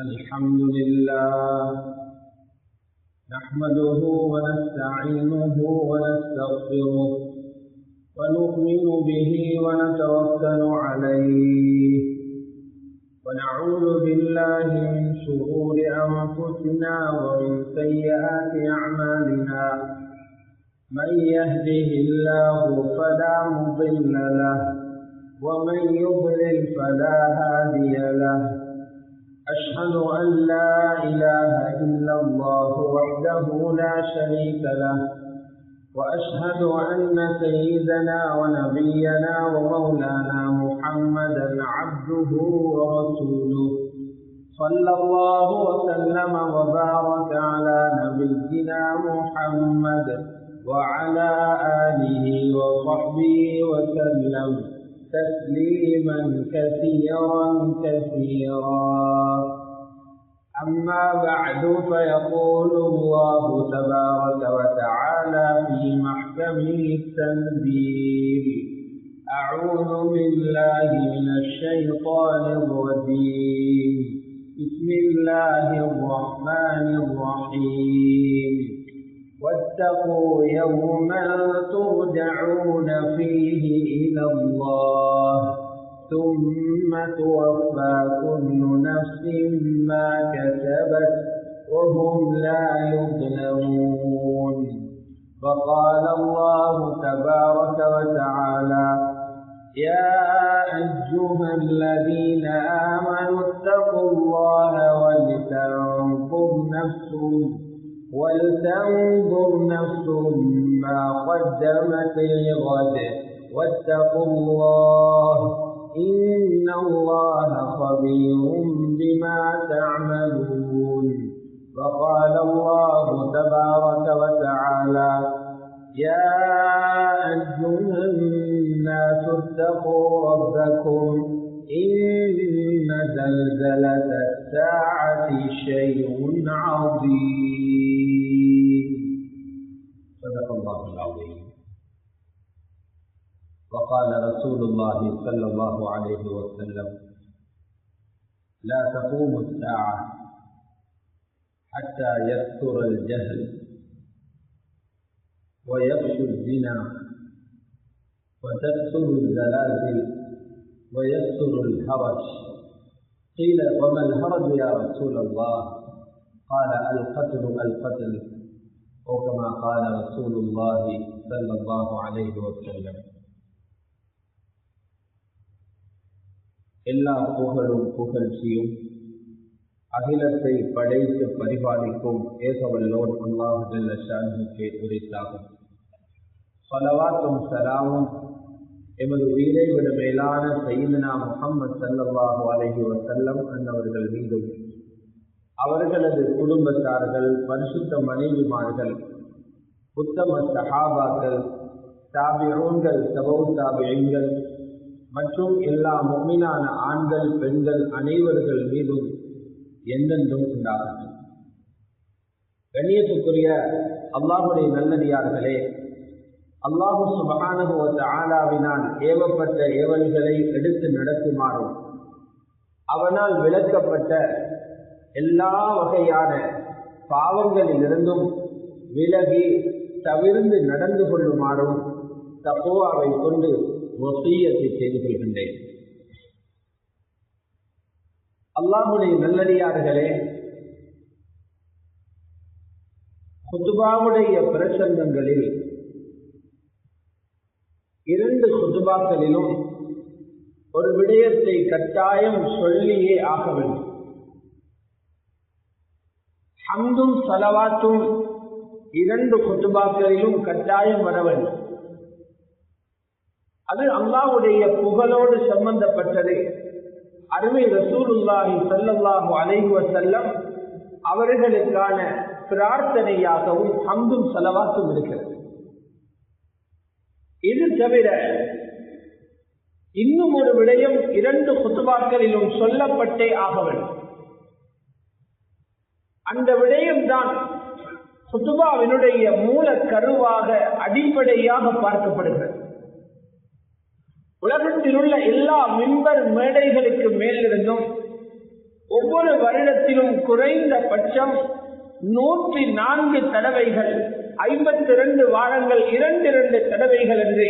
الحمد لله نحمده ونستعينه ونستغفره ونؤمن به ونتوكل عليه ونعوذ بالله من شرور أنفسنا ومن سيئات أعمالنا من يهده الله فلا مضل له ومن يضلل فلا هادي له أشهد أن لا إله إلا الله وحده لا شريك له وأشهد أن سيدنا ونبينا ومولانا محمدا عبده ورسوله صلى الله وسلم وبارك على نبينا محمد وعلى آله وصحبه وسلم تسليما كثيرا أما بعد فيقول الله تبارك وتعالى في محكمه التنزيل أعوذ بالله من الشيطان الرجيم بسم الله الرحمن الرحيم واتقوا يوما ترجعون فيه إلى الله ثم توفى كل نفس ما كسبت وهم لا يظلمون وقال الله تبارك وتعالى يا أيها الذين آمنوا اتقوا الله ولتنظر نفس ما قدمت لغد واتقوا الله إن الله خبير بما تعملون وقال الله تبارك وتعالى يا أيها الناس اتقوا ربكم إن زلزلة الساعة شيء عظيم صدق الله العظيم وقال رسول الله صلى الله عليه وسلم لا تقوم الساعة حتى يكثر الجهل ويفشو الزنا وتكثر الزلازل ويكثر الهرج قيل وما الهرج يا رسول الله قال القتل أو كما قال رسول الله صلى الله عليه وسلم எல்லா புகழும் புகழ்ச்சியும் அகிலத்தை படைத்து பரிபாலிக்கும் ஏகவல்லோன் அல்லாஹ் ஜல்ல ஷானுக்கே உரித்தாகும். ஸலவாத்தும் ஸலாமும் எமது உயிரை விட மேலான சய்யிதுனா முஹம்மது ஸல்லல்லாஹு அலைஹி வஸல்லம் அன்னவர்கள் மீதும் அவர்களது குடும்பத்தார்கள், பரிசுத்த மனைவிமார்கள், உத்தம சஹாபாக்கள், தாபிஊன்கள், தபவு தாபிஈன்கள் மற்றும் எல்லா முஃமினான ஆண்கள், பெண்கள் அனைவர்கள் மீதும் என்றென்றும் உண்டாகட்டும். கண்ணியத்துக்குரிய அல்லாஹுடைய நல்லடியார்களே, அல்லாஹு சுப்ஹானஹு வ தஆலாவினால் ஏவப்பட்ட ஏவல்களை எடுத்து நடக்குமாறும் அவனால் விலக்கப்பட்ட எல்லா வகையான பாவங்களிலிருந்தும் விலகி தவிர்ந்து நடந்து கொள்ளுமாறும் தக்வாவை கொண்டு வசியத்தை செய்து கொள்கின்றேன். அல்லாஹுடைய நல்லடியார்களே, குதுபாவுடைய பிரசங்கங்களில் 2 குதுபாக்களிலும் ஒரு விடயத்தை கட்டாயம் சொல்லியே ஆக வேண்டும். ஹம்தும் ஸலவாத்தும் 2 குதுபாக்களிலும் கட்டாயம் வர வேண்டும். அது அல்லாஹ்வுடைய புகழோடு சம்பந்தப்பட்டது. அருமை ரசூலுல்லாஹி ஸல்லல்லாஹு அலைஹி வஸல்லம் அவர்களுக்கான பிரார்த்தனையாகவும் ஹம்தும் ஸலவாத்தும் இருக்கிறது. இது தவிர இன்னும் ஒரு விடயம் 2 குதுபாக்களிலும் சொல்லப்பட்டே ஆக வேண்டும். அந்த விடயம்தான் குதுபாவினுடைய மூல கருவாக அடிப்படையாக பார்க்கப்படுகிறது. உலகத்தில் உள்ள எல்லா மிம்பர் மேடைகளுக்கு மேலிருந்தும் ஒவ்வொரு வருடத்திலும் குறைந்தபட்சம் 104 தடவைகள், 52 வாரங்கள் 2 தடவைகள் என்று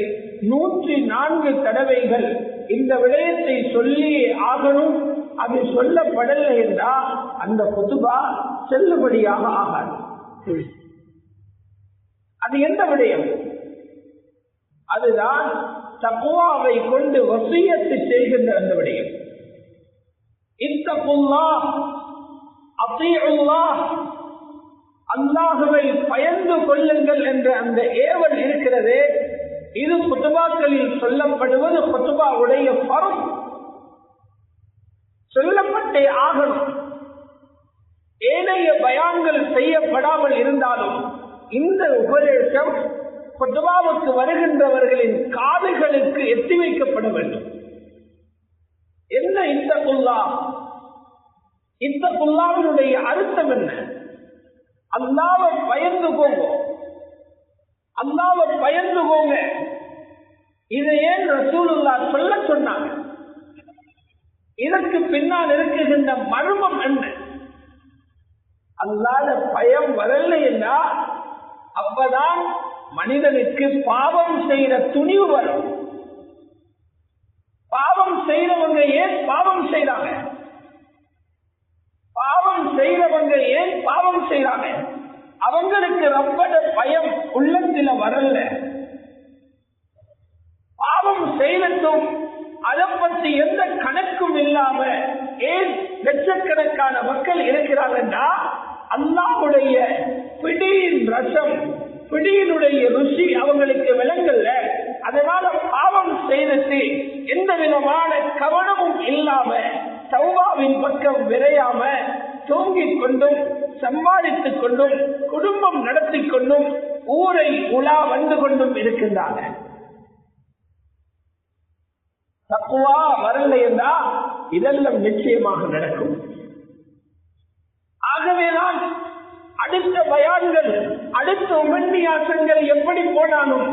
104 தடவைகள் இந்த விடயத்தை சொல்லியே ஆகணும். அது சொல்லப்படலை என்றால் அந்த குதுபா செல்லுபடியாக ஆகாது. அது எந்த விடயம்? அதுதான் தக்வாவை கொண்டு வசியத்து செய்கின்ற அந்த விடயம். இத்தகுல்லாஹ் அத்தீஉல்லாஹ், அல்லாஹுவை பயந்து கொள்ளுங்கள் என்ற அந்த ஏவல் இருக்கிறதே, இது குதுபாக்களில் சொல்லப்படுவது குதுபாவுடைய ஃபர்ஸ், சொல்லப்பட்டே ஆகணும். ஏனைய பயான்கள் செய்யப்படாமல் இருந்தாலும் இந்த உபதேசம் குதுபாவுக்கு வருகின்றவர்களின் காதுகளுக்கு எட்டி வைக்கப்பட வேண்டும். என்ன இத்தகுல்லாஹ்? இத்தகுல்லாஹ்வுடைய அர்த்தம் என்ன? அல்லாஹ்வை பயந்து போங்க, அல்லாஹ்வை பயந்து போங்க. இதை ஏன் ரசூலுல்லாஹ் சொல்ல சொன்னாங்க? இதற்கு பின்னால் இருக்குகின்ற மர்மம் என்ன? அல்லாஹ்வுடைய பயம் வரலை என்றால் அப்பதான் மனிதனுக்கு பாவம் செய்த துணிவு வரும். பாவம் செய்தவங்க ஏன் பாவம் செய்றாங்க? பாவம் செய்தவங்க ஏன் பாவம் செய்றாங்க? அவங்களுக்கு ரப்பட பயம் உள்ளத்தில வரல. பாவம் செய்ததும் அதை பற்றி எந்த கணக்கும் இல்லாம ஏன் லட்சக்கணக்கான மக்கள் இருக்கிறாங்கன்னா அல்லாஹ்வுடைய பிடியின் ரசம், பிடியினுடைய ருசி அவங்களுக்கு விளங்கல்ல. அதனால பாவம் செய்தது எந்த விதமான கவனமும் இல்லாம தௌபாவின் பக்கம் விரையாம தூங்கிக் கொண்டும் சம்பாதித்துக் கொண்டும் குடும்பம் நடத்தி கொண்டும் ஊரை உலா வந்து கொண்டும் இருக்கின்றாங்க. தக்வா வரலை என்றால் இதெல்லாம் நிச்சயமாக நடக்கும். ஆகவேதான் அடுத்த பயான்கள், அடுத்த உபன்யாசங்கள் எப்படி போனாலும்,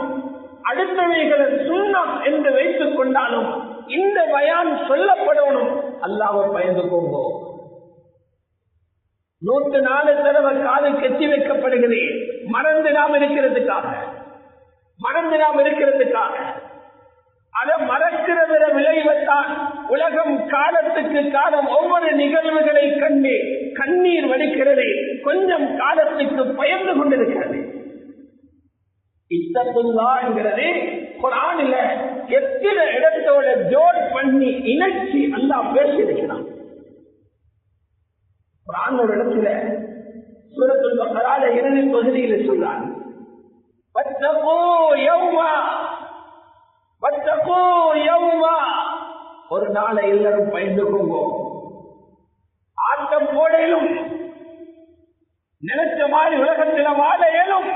அடுத்தவைகளை சுண்ணம் என்று வைத்துக் கொண்டாலும் இந்த பயான் சொல்லப்படணும். அல்லாஹ்வை பயந்து போங்கோ. 104 தடவை காது கெட்டி வைக்கப்படுகிறது. மறந்து நாம் இருக்கிறதுக்காக அதை மறக்கிறத விளைவத்தான் உலகம் காலத்துக்கு காலம் ஒவ்வொரு நிகழ்வுகளை கண்டு கண்ணீர் வடிக்கிறது, கொஞ்சம் காலத்துக்கு பயந்து கொண்டிருக்கிறது. இத்தகுல்லாஹ் என்கிறது குர்ஆனில எத்தனை இடத்தோட ஜோட் பண்ணி இணைச்சி அல்லாஹ் பேசியிருக்கிறான். குர்ஆன் ஒரு இடத்துல சூரத்துல் பக்ரால இறுதி பகுதியில் சொல்றான், வத்தகூ யௌமா, வத்தகூ யௌமா, ஒரு நாளை எல்லாரும் பயந்துக்கோங்க. ஆட்டம் போடையிலும் நினைச்ச மாதிரி உலகத்தில் வாழ இயலும்.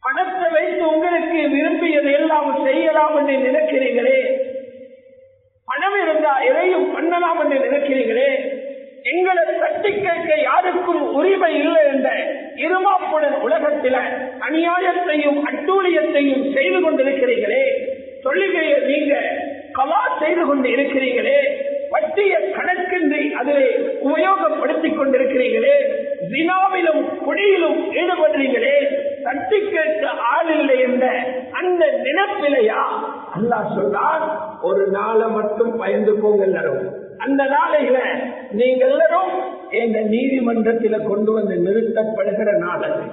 பணத்தை வைத்து உங்களுக்கு விரும்பியது எல்லாம் செய்யலாம் என்று நினைக்கிறீங்களே, பணம் இருந்தா எதையும் பண்ணலாம் என்று நினைக்கிறீங்களே, எங்களை தட்டி கேட்க யாருக்கும் உரிமை இல்லை என்ற இருமாப்புடன் உலகத்தில் அநியாயத்தையும் அட்டூழியத்தையும் செய்து கொண்டிருக்கிறீங்களே, தொழுகையை நீங்க கலா செய்து கொண்டு இருக்கிறீங்களே, வட்டிய கணக்கின்றி அதிலே உபயோகப்படுத்திக் கொண்டிருக்கிறீங்களே, வினாவிலும் குடியிலும் ஈடுபடுறீங்களே, தட்டி கேட்க ஆள் இல்லை என்ற அந்த நினைப்பிலையா அல்லாஹ் சொல்றான், ஒரு நாளை மட்டும் பயந்து போங்க எல்லாரும். அந்த நாளையில நீங்க எல்லாரும் எங்க நீதிமன்றத்தில கொண்டு வந்து நிறுத்தப்படுகிற நாள் அது.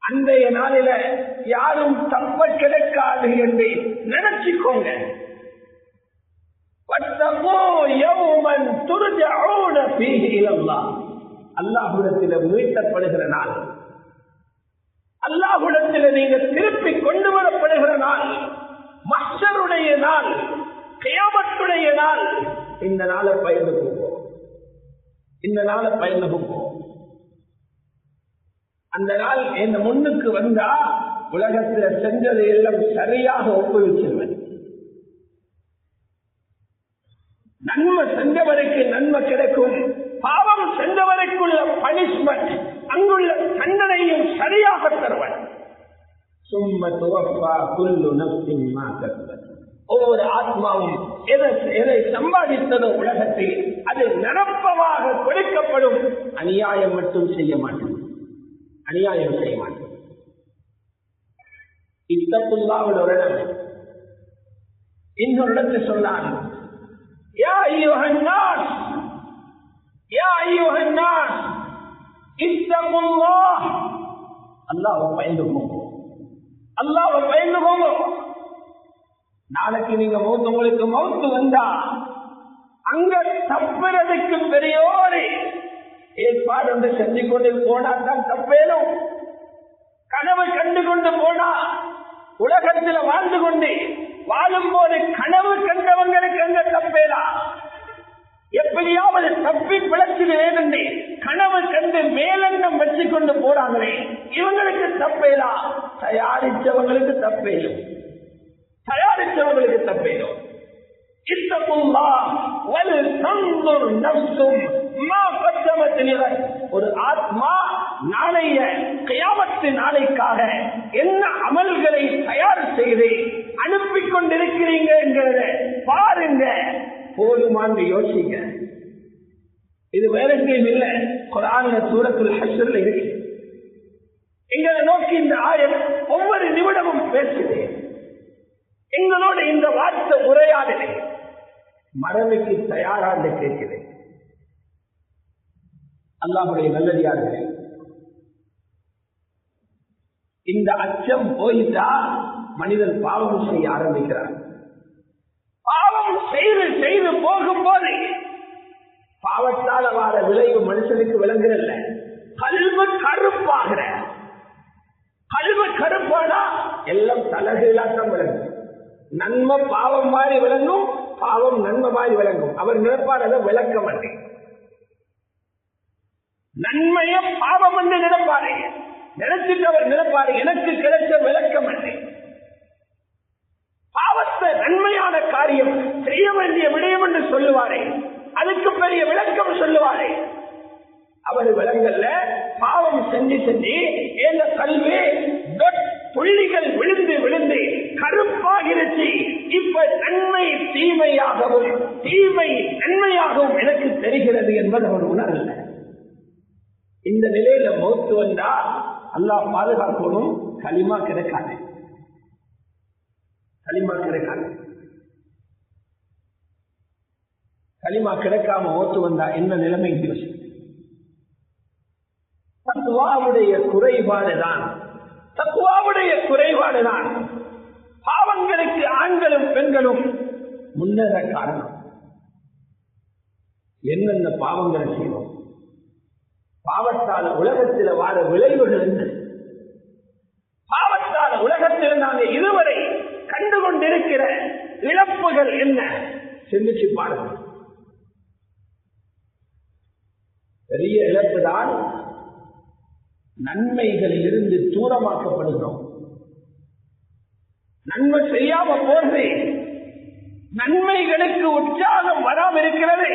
அன்றைய நாளில யாரும் தப்ப கிடைக்காது என்று நினைச்சுக்கோங்க. அல்லாஹ்விடத்தில் மீட்டப்படுகிற நாள், அல்லாஹ்விடத்தில் நீங்க திருப்பி கொண்டு வரப்படுகிற நாள், மஹ்ஷருடைய நாள், கியாமத்துடைய நாள். இந்த நாளை பயந்து போவோம், இந்த நாளை பயந்து போவோம். அந்த நாள் என் முன்னுக்கு வந்தா உலகத்தில் செஞ்சதை எல்லாம் சரியாக ஒப்புவிச்சிருவேன். நன்மை செஞ்சவருக்கு நன்மை கிடைக்கும், பாவம் செஞ்சவருக்குள்ள பனிஷ்மெண்ட், அங்குள்ள தண்டனையும் சரியாக தருவன். சும்ம துவஃபா குல்லு நஃப்ஸின் மா கஸபத். ஒவ்வொரு ஆத்மாவும் எதை சம்பாதித்ததோ உலகத்தில் அது நிரப்பமாக கொடுக்கப்படும். அநியாயம் மட்டும் செய்ய மாட்டோம், அநியாயம் செய்ய மாட்டோம். இத்தகுல்லாஹ் ஒரு இடம் இன்னொரு இடத்தை சொன்னான், யா அய்யுஹன் நாஸ், யா அய்யுஹன் நாஸ் இத்தகுல்லாஹ், அல்லாஹ்வை பயந்துக்கோங்க, அல்லாஹ்வை பயந்துக்கோங்க. நாளைக்கு நீங்க உங்களுக்கு மௌத்து வந்தா அங்க தப்புறதுக்கு பெரியோரு ஏற்பாடு ஒன்று செஞ்சு கொண்டு போனா தான் தப்பேனும். கனவு கண்டு கொண்டு போனா உலகத்தில் வாழ்ந்து கொண்டு வாழும் போது கனவு கண்டவங்களுக்கு அங்க தப்பேலா, எப்படியாவது தப்பி பிழைச்சிட வேண்டும் கனவு கண்டு மேலெண்ணம் வச்சு கொண்டு போறாங்களே இவங்களுக்கு தப்பேலா, தயாரிச்சவங்களுக்கு தப்பேலும், தயாரிச்சவங்களுக்கு தப்பேலும். ஒரு ஆத்மா நாளைய கியாமத்து நாளைக்காக என்ன அமல்களை தயார் செய்து அனுப்பி கொண்டிருக்கிறீங்க என்கிறத பாருங்க, போதுமான்னு யோசிங்க. இது வேற எங்கேயும் இல்லை, குர்ஆன்ல சூரத்துல் ஹஷ்ர்ல இருக்கு. எங்களை நோக்கி இந்த ஆயத் ஒவ்வொரு நிமிடமும் பேசுது. எங்களோட இந்த வார்த்தை உரையாடலை மரபுக்கு தயாராக கேட்கிறேன். அல்லாஹ்வுடைய நல்லடியார்களே, இந்த அச்சம் போயிட்டா மனிதன் பாவம் செய்ய ஆரம்பிக்கிறான். பாவம் செய்து செய்து போகும்போது பாவத்தால வார விளைவு மனுஷனுக்கு விளங்குறல்ல, கல்வ கருப்பாகிற, கல்வ கருப்பானா எல்லாம் தலகீழாத்தான் விளங்கும். நன்மை பாவம் மாதிரி விளங்கும், பாவம் நன்மை மாதிரி விளங்கும். அவர் நினைப்பார் அதை விளக்க மாட்டேன், நன்மைய பாவம் என்று நினைப்பாரு, நினைச்சிட்டு அவர் நினைப்பாரு எனக்கு கிடைச்ச விளக்க மாட்டேன். பாவத்தை நன்மையான காரியம் செய்ய வேண்டிய விடயம் என்று சொல்லுவாரே, அதுக்கு பெரிய விளக்கம் சொல்லுவாரே. அவர் விளங்கல்ல, பாவம் செஞ்சு செஞ்சு ஏந்த கல்வி புள்ளிகள் விழுந்து விழுந்து கருப்பாகிருச்சு. இப்ப நன்மை தீமையாகவும் தீமை நன்மையாகவும் எனக்கு தெரிகிறது என்பது அவர் உணரல. இந்த நிலையில மௌத்து வந்தா அல்லாஹ் பாதுகாக்கணும், களிமா கிடைக்காது, களிமா கிடைக்காது. களிமா கிடைக்காம மௌத்து வந்தா என்ன நிலைமை? தக்வாவுடைய குறைபாடுதான், தக்வாவுடைய குறைபாடுதான் பாவங்களுக்கு ஆண்களும் பெண்களும் முன்னேற காரணம். என்னென்ன பாவங்களை செய்வோம், பாவத்தால உலகத்தில் வார விளைவுகள் என்ன, பாவத்தால உலகத்தில் நாங்கள் இதுவரை கண்டுகொண்டிருக்கிற இழப்புகள் என்ன, சிந்திச்சு பாருங்கள். பெரிய இழப்பு தான் நன்மைகளில் இருந்து தூரமாக்கப்படுகிறோம். நன்மை செய்யாம போறது, நன்மைகளுக்கு உற்சாகம் வராமல் இருக்கிறது.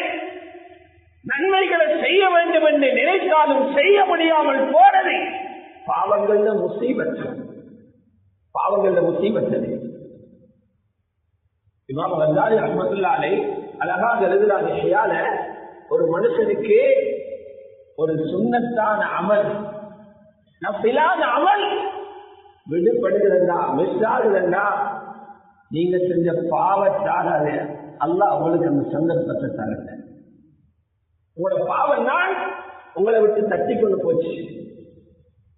நன்மைகளை செய்ய வேண்டும் என்று நினைத்தாலும் செய்ய முடியாமல் போறது பாவங்கள்ல முசீபத்து, பாவங்கள்ல முசீபத்து. இமாம் கஸாலி ரஹ்மத்துல்லாஹி அலைஹி அழகாக எழுதுறாங்க, ஷியால ஒரு மனுஷனுக்கு ஒரு சுன்னத்தான அமல், நஃபிலான அமல் விடுபடுகிறதா, மிஸ் ஆகுதுன்னா நீங்க செஞ்ச பாவத்தால அல்லாஹ் உங்களுக்கு அந்த சந்தர்ப்பத்தை தரல. உங்களோட பாவம் தான் உங்களை விட்டு தட்டி கொண்டு போச்சு.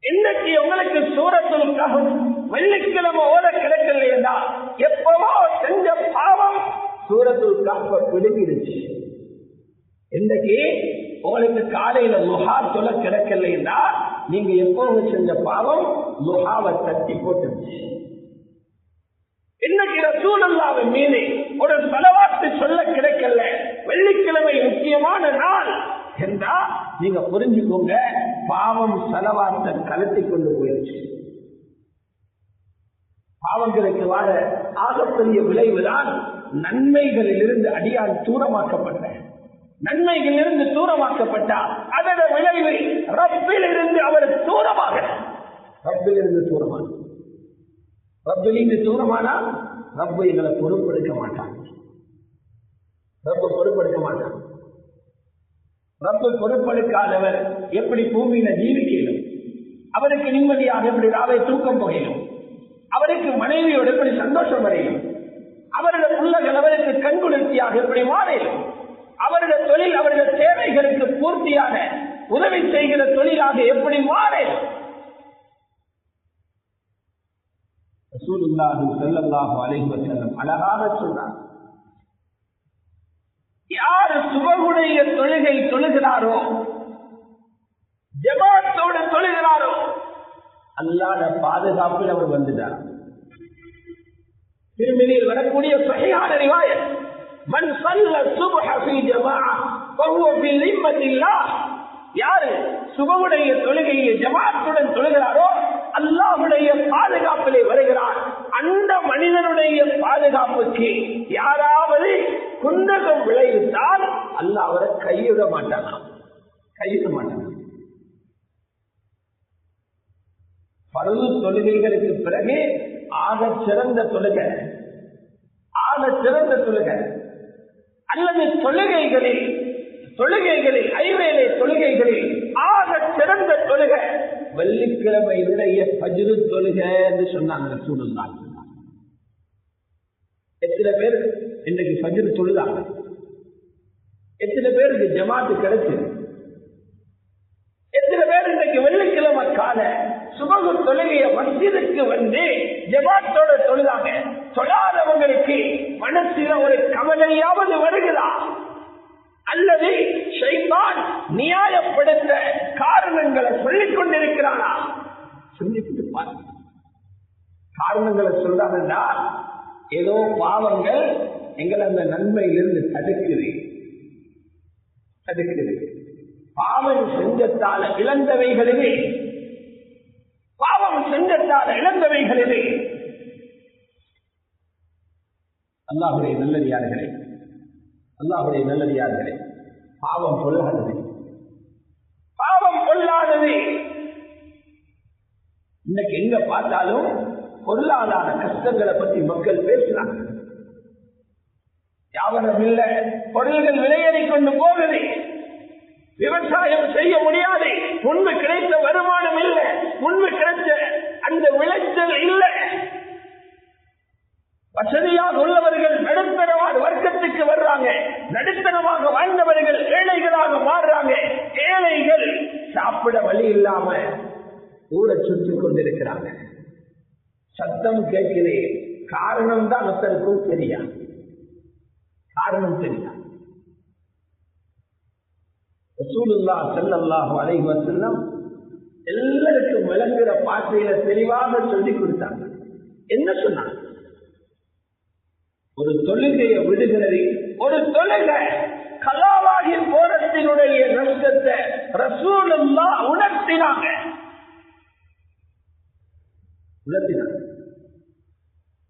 இன்னைக்கு உங்களுக்கு சூரத்துல் கஹஃப் வெள்ளிக்கிழமை ஓத கிடைக்கலையா, எப்பவோ செஞ்ச பாவம் சூரத்துல் கஹஃப் பிடுங்கிடுச்சு. இன்னைக்கு உங்களுக்கு காலையில லுஹா சொல்ல கிடைக்கலையா, நீங்க எப்பவும் செஞ்ச பாவம் லுஹாவை தட்டி போட்டுருச்சு. இன்னைக்கு ரசூலுல்லாஹ்வின் மீது ஒரு ஸலவாத் சொல்ல கிடைக்கல, வெள்ளிக்கிழமை முக்கியமான நாள் என்றா நீங்க புரிஞ்சுக்கோங்க, பாவம் ஸலவாத்தை கலத்தி கொண்டு போயிடுச்சு. பாவங்களுக்கு வாழ ஆகப்பெரிய விளைவுதான் நன்மைகளில் இருந்து அடியால் தூரமாக்கப்பட்ட, நன்மைகளில் இருந்து தூரமாக்கப்பட்டால் அதோட விளைவு ரப்பில் இருந்து அவர் தூரமாக, ரப்பில் இருந்து தூரமான, ரப்பில் இருந்து தூரமானா ரப்பு எங்களை பொறுப்பெடுக்க மாட்டாங்க. ரப்பு பொறுப்பெடுக்க மாட்டாங்க. ரப்பு பொறுப்பெடுக்காதவர் எப்படி பூமியில ஜீவிக்கணும்? அவருக்கு நிம்மதியாக எப்படி ராவை தூக்கம் போகணும்? அவருக்கு மனைவியோடு எப்படி சந்தோஷம் வரையும்? அவருடைய பிள்ளைகள் அவருக்கு கண்குளிர்ச்சியாக எப்படி மாறும்? அவருடைய தொழில் அவருடைய தேவைகளுக்கு பூர்த்தியாக உதவி செய்கிற தொழிலாக எப்படி மாறும்? ரசூலுல்லாஹி ஸல்லல்லாஹு அலைஹி வஸல்லம் அழகாக சொன்னார், யார் சுபகுடைய தொழுகை தொழுகிறாரோ, ஜமாத்தோடு தொழுகிறாரோ, அல்லாஹ்வுடைய பாதுகாப்பில் அவர் வந்துட்டார். திருமதியில் வரக்கூடிய சஹீஹான ரிவாயத், மன் ஸல்ல சுப்ஹ ஃபீ ஜமாஅ ஃபஹுவ ஃபீ லிம்மத்தில்லாஹ், யார் சுபகுடைய தொழுகையை ஜமாத்துடன் தொழுகிறாரோ அல்லாஹ்வுடைய பாதுகாப்பிலே வருகிறார். அந்த மனிதனுடைய பாதுகாப்புக்கு யாராவது குந்தகம் விளைவித்தால் அல்லாஹ் அவரை கையிட மாட்டானா? கையிட மாட்டானா? பரது தொழுகைகளுக்கு பிறகு ஆக சிறந்த தொழுகை, ஆக சிறந்த தொழுகை அல்லது தொழுகைகளில் ஐவேளை தொழுகைகளில் ஆக சிறந்த தொழுகை வெள்ளிக்கிழமையுடைய ஃபஜ்ரு தொழுகை என்று சொன்னாங்க ரசூலுல்லாஹ். எத்தனை பேர் இன்னைக்கு ஃபஜ்ரு தொழுதாங்க? எத்தனை பேருக்கு ஜமாத்து கிடைச்சது? எத்தனை பேர் இன்னைக்கு வெள்ளிக்கிழமை கால சுபகு தொழுகைய மஸ்ஜிதுக்கு வந்து ஜமாத்தோட தொழுதாங்க? தொழாதவங்களுக்கு மனசில ஒரு கவலையாவது வருகிறா? அல்லது ஷைத்தான் நியாயப்படுத்த காரணங்களை சொல்லிக் கொண்டிருக்கிறானா? சொல்லிட்டு பாருங்க. காரணங்களை சொல்றாங்கன்னா ஏதோ பாவங்கள் எங்களை அந்த நன்மையிலிருந்து தடுக்குது. பாவம் செஞ்சத்தால இழந்தவைகளிலே, பாவம் செஞ்சத்தால இழந்தவைகளிலே. அல்லாஹ்வுடைய நல்லடியார்களே, அல்லாஹ்வுடைய நல்லடியார்களே, பாவம் பொல்லாதது, பாவம் பொல்லாதது. இன்னைக்கு எங்க பார்த்தாலும் பொருளாதார கஷ்டங்களை பற்றி மக்கள் பேசுறாங்க. வியாபாரம் இல்ல, பொருள்கள் விலையேறிக் கொண்டு போகுது, விவசாயம் செய்ய முடியாது, முன்பு கிடைத்த வருமானம் இல்லை, முன்பு கிடைத்த அந்த விளைச்சல் இல்லை. வசதியாக உள்ளவர்கள் நடுத்தரமான வர்க்கத்துக்கு வர்றாங்க, நடுத்தரமாக வாழ்ந்தவர்கள் ஏழைகளாக மாறுறாங்க. ஏழைகள் சாப்பிட வழி இல்லாம ஊரை சுற்றி கொண்டிருக்கிறாங்க. சத்தம் கேட்கிறேன், காரணம் தான் ஒருத்தருக்கும் தெரியா, காரணம் தெரியா. ரசூலுல்லாஹ் ஸல்லல்லாஹு அலைஹி வஸல்லம் எல்லாருக்கும் விளங்குற பாஷையில தெளிவாக சொல்லி கொடுத்தாங்க. என்ன சொன்னாங்க? ஒரு தொழுகையை விடுகிறது, ஒரு தொழுகை கலாவாகி போரத்தினுடைய நஷ்டத்தை ரசூலுல்லாஹ் உணர்த்தினாங்க.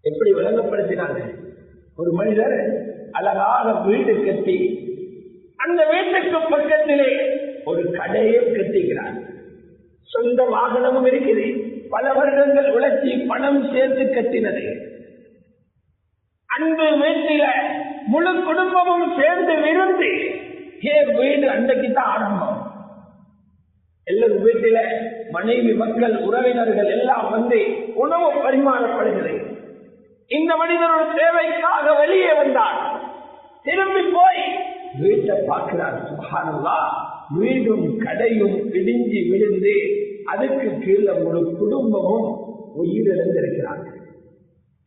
எப்படி விளங்கப்படுத்தினாங்க? ஒரு மனிதர் அழகாக வீடு கட்டி அந்த வீட்டுக்கு பக்கத்திலே ஒரு கடையை கட்டுகிறார். சொந்த வாகனமும் இருக்குது, பல வருடங்கள் உழைச்சி பணம் சேர்த்து கட்டினது. அந்த வீட்டில முழு குடும்பமும் சேர்ந்து விருந்து, வீடு அன்றைக்குதான் ஆரம்பம். எல்லாரும் வீட்டில மனைவி, மக்கள், உறவினர்கள் எல்லாம் வந்து உணவு பரிமாறப்படுகிறது. இந்த மனிதனோட தேவைக்காக வெளியே வந்தார். திரும்பி போய் வீட்டை பார்க்கிறார். சுப்ஹானல்லாஹ், வீடும் கடையும் இடிஞ்சி விழுந்து அதுக்கு கீழே ஒரு குடும்பமும் உயிரிழந்திருக்கிறாங்க.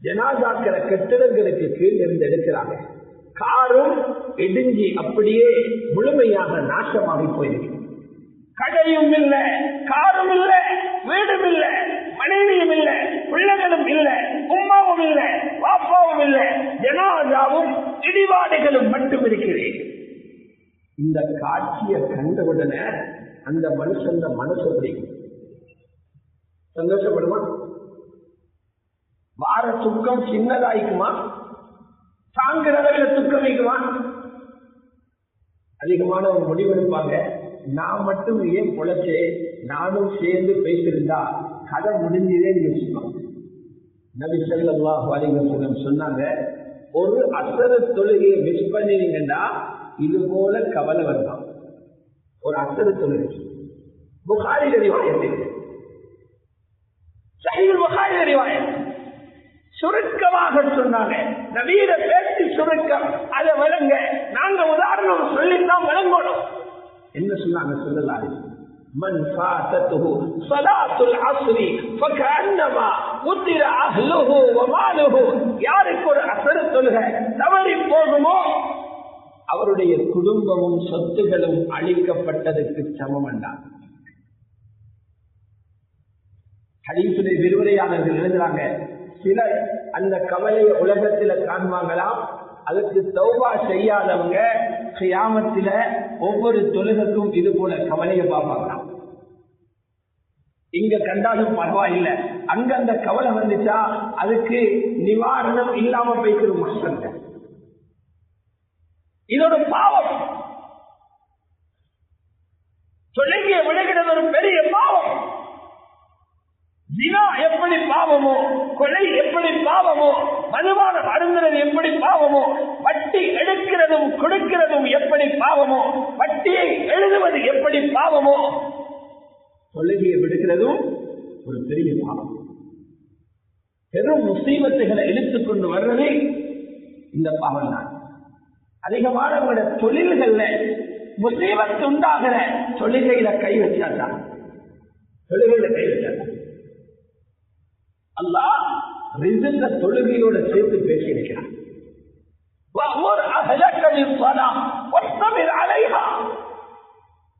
ஜனாசாக்களை கட்டிடங்களுக்கு கீழ் இருந்து எடுக்கிறாங்க. காரும் இடிஞ்சி அப்படியே முழுமையாக நாசமாகி போயிருக்கு. கடையும் இல்ல, காரும் இல்ல, வீடும் இல்ல, மனைவியும் இல்ல, பிள்ளைகளும் இல்ல, உம்மாவும் இல்ல, பாப்பாவும் இல்ல, ஜனாசாவும் இடிபாடுகளும் மட்டும் இருக்கிறேன். இந்த காட்சியை கண்டவுடனே அந்த மனுஷன் மனசு பிடிக்கும். சந்தோஷப்படுமா? வார துக்கம் சின்னதாயிக்குமா? தாங்குற அளவில் துக்கம் வைக்குமா? அதிகமான ஒரு முடிவெடுப்பாங்க. நான் மட்டும் ஏன் பொழைச்சே, நானும் சேர்ந்து பேசியிருந்தா கதை முடிஞ்சதே யோசிப்பாங்க. நபி ஸல்லல்லாஹு அலைஹி வஸல்லம் சொன்னாங்க, ஒரு அசர தொழுகையை மிஸ் பண்ணீங்கன்னா இது போல கவலை வரலாம். ஒரு அசர தொழுகை புகாரில ரிவாயத், சஹீஹுல் புகாரில ரிவாயத். சுருக்கமாக சொன்னாங்க, நபீர பேச்சு சுருக்கம், அதை விளங்க நாங்க உதாரணம் சொல்லித்தான் விளங்கணும். என்ன சொன்னாங்க? ஸல்லல்லாஹு அலைஹி வஸல்லம், மன் ஃபாதத்துஹு ஸலாத்துல் அஸ்ரி ஃபகஅன்னமா உத்திர அஹ்லுஹு வ மாலுஹு, யாருக்கு ஒரு அஸ்ர் தொழுகை தவறி போகுமோ அவருடைய குடும்பமும் சொத்துகளும் அழிக்கப்பட்டதற்கு சமம் என்றார். ஹதீஸுடைய விரிவுரையாளர்கள் எழுதுறாங்க, சிலர் அந்த கவலையை உலகத்தில காண்பாங்களாம், அதுக்கு தௌபா செய்யாதவங்க கியாமத்தில ஒவ்வொரு தொழுகைக்கும் இது போல கவலையை பார்ப்பாங்களாம். இங்க கண்டாலும் பரவாயில்லை, அங்க அந்த கவலை வந்துச்சா அதுக்கு நிவாரணம் இல்லாம போய்க்கிற மாட்டாங்க. இதோட பாவம், தொழுகையை விடுகிறது ஒரு பெரிய பாவம். ஜினா எப்படி பாவமோ, கொலை எப்படி பாவமோ, மதுபானம் அருந்துறது எப்படி பாவமோ, வட்டி எடுக்கிறதும் கொடுக்கிறதும் எப்படி பாவமோ, வட்டியை எழுதுவது எப்படி பாவமோ, தொழுகையை விடுகிறதும் ஒரு பெரிய பாவம். பெரும் முசீபத்துகளை இழுத்துக் கொண்டு வர்றதே இந்த பாவம் தான். அதிகமான தொழில்கள்ல முசீபத்து உண்டாகிற தொழுகையில கை வச்சாதான், தொழுகையில கை வச்சாதான். அல்லாஹ் ரிஸ்க தொழுகையோட சேர்த்து பேசியிருக்கிறார்.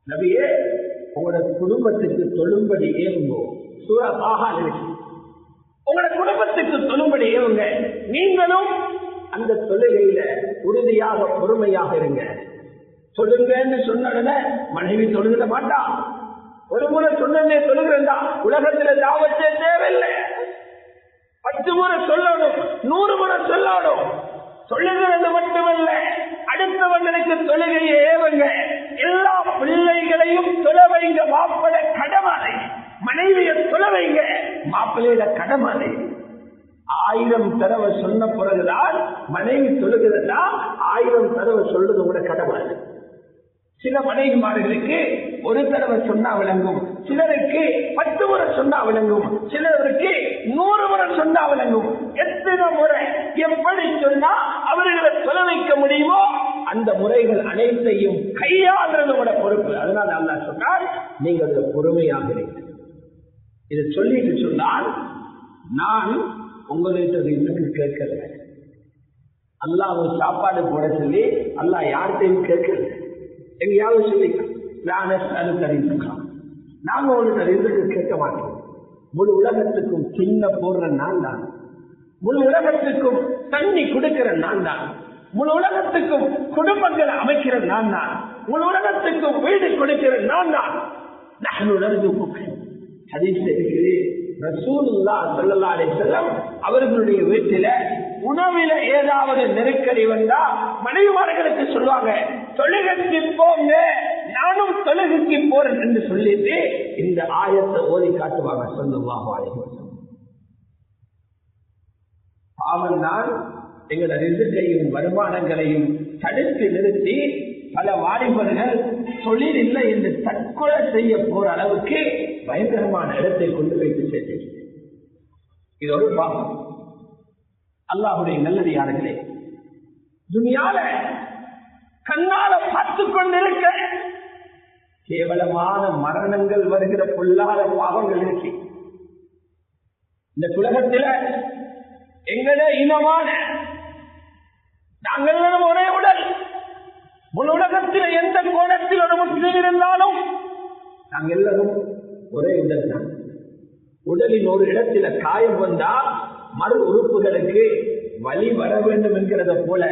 நபியே, உங்களோட குடும்பத்துக்கு தொழும்படி ஏவுங்கோ. சூரா தாஹா இருக்கு, உங்களோட குடும்பத்துக்கு தொழும்படி ஏவுங்க. நீங்களும் அந்த தொழுகையில உறுதியாக பொறுமையாக இருங்க. தொழுங்கன்னு சொன்ன மனைவி தொழுகிட மாட்டா. ஒரு முறை சொன்னே தொழுகிறா, உலகத்துல தாவத்தே தேவையில்லை. 10 முறை சொல்லணும், 100 முறை சொல்லணும். சொல்லுகிறது மட்டுமல்ல, அடுத்தவங்களுக்கு தொழுகையை ஏவுங்க. எல்லா பிள்ளைகளையும் தொலைவைங்க, மாப்பிள கடமாதை. மனைவியை தொலைவைங்க, மாப்பிள்ளையில கடமாதை. 1000 தடவை சொன்ன பிறகுதான் மனைவி தொழுகிறதா 1000 தடவை சொல்றது கூட கடமாதை. சில மனைவிமார்களுக்கு ஒரு தடவை சொன்னா விளங்கும், சிலருக்கு 10 முறை சொன்னா விளங்கும், சிலருக்கு 100 முறை சொன்னா விளங்கும். எத்தனை முறை எப்படி சொன்னா அவர்களை சொல்ல வைக்க முடியுமோ அந்த முறைகள் அனைத்தையும் கையாளுறதோட பொறுப்பு. அதனால அல்லாஹ் சொன்னார், நீங்கள் பொறுமையாக இருங்கள். இதை சொல்லிட்டு சொன்னால், நான் உங்கள்கிட்ட கேட்கல. அல்லாஹ் ஒரு சாப்பாடு போட சொல்லி அல்லாஹ் யார்கிட்டையும் கேட்கல. எங்கேயாவது சொல்லிக்கலாம், நாங்க ஒன்று ரிஸ்க்கு கேட்க மாட்டோம். முழு உலகத்துக்கும் சின்ன போடுற நான் தான், முழு உலகத்துக்கும் தண்ணி கொடுக்கிற நான் தான், முழு உலகத்துக்கும் குடும்பங்களை அமைக்கிற நான் தான், முழு உலகத்துக்கும் வீடு கொடுக்கிற நான் தான். ரசூலுல்லாஹ் ஸல்லல்லாஹு அலைஹி வஸல்லம் அவர்களுடைய வீட்டில உணவில ஏதாவது நெருக்கடி வந்தா மனைவிமார்களுக்கு சொல்லுவாங்க, தொழுகைக்கு போங்க, நானும் தொழுகைக்கு போறேன் என்று சொல்லிட்டு இந்த ஆயத்தை ஓதி காட்டுவாங்க. ஸல்லல்லாஹு அலைஹி வஸல்லம் அவன் தான் எங்களோட ரிஸ்கையும் வருமானங்களையும் தடுத்து நிறுத்தி பல வாலிபர்கள் தொழில் இல்லை என்று தற்கொலை செய்ய போற அளவுக்கு பயங்கரமான இடத்தை கொண்டு வைத்து சேர்த்து. இது ஒரு பாவம். அல்லாஹ்வுடைய நல்லடியார்களே, துனியால கண்ணால பார்த்து கொண்டிருக்க கேவலமான மரணங்கள் வருகிற பொல்லாத பாவங்கள் இருக்கு. இந்த உலகத்தில எங்கள இனமான நாங்கள் ஒரே உடல், முழு உலகத்தில் எந்த கோணத்தில் ஒரு முஸ்லிம் இருந்தாலும் நாங்கள் எல்லாரும் ஒரே உடல் தான். உடலின் ஒரு இடத்துல காயம் வந்தா மறு உறுப்புகளுக்கு வலி வர வேண்டும் என்கிறத போல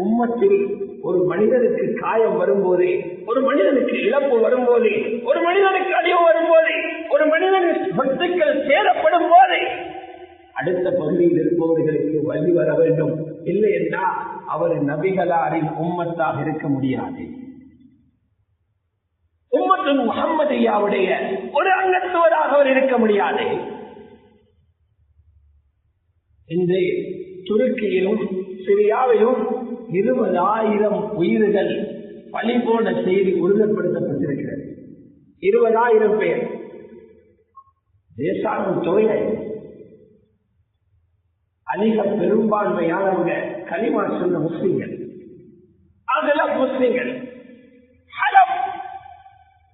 உம்மத்தில் ஒரு மனிதனுக்கு காயம் வரும்போது, ஒரு மனிதனுக்கு இழப்பு வரும்போது, ஒரு மனிதனுக்கு அழிவு வரும்போது, ஒரு மனிதனுக்கு சொத்துக்கள் சேரப்படும் போது அடுத்த பகுதியில் இருப்பவர்களுக்கு வழி வர வேண்டும். இல்லை என்றால் அவர் நபிகளாரின் உம்மத்தாக இருக்க முடியாது. உம்மத்துல் முஹம்மதியாவுடைய ஒரு அங்கத்துவராக அவர் இருக்க முடியாது. இன்று துருக்கியிலும் சிரியாவிலும் 20,000 உயிர்கள் பலி போன செய்தி உறுதிப்படுத்தப்பட்டிருக்கிறது. 20,000 பேர் தேசாவின் தொகை. அதிக பெரும்பான்மையானவங்க கலிமா சொன்ன முஸ்லிம்கள், அகலம் முஸ்லிம்கள்.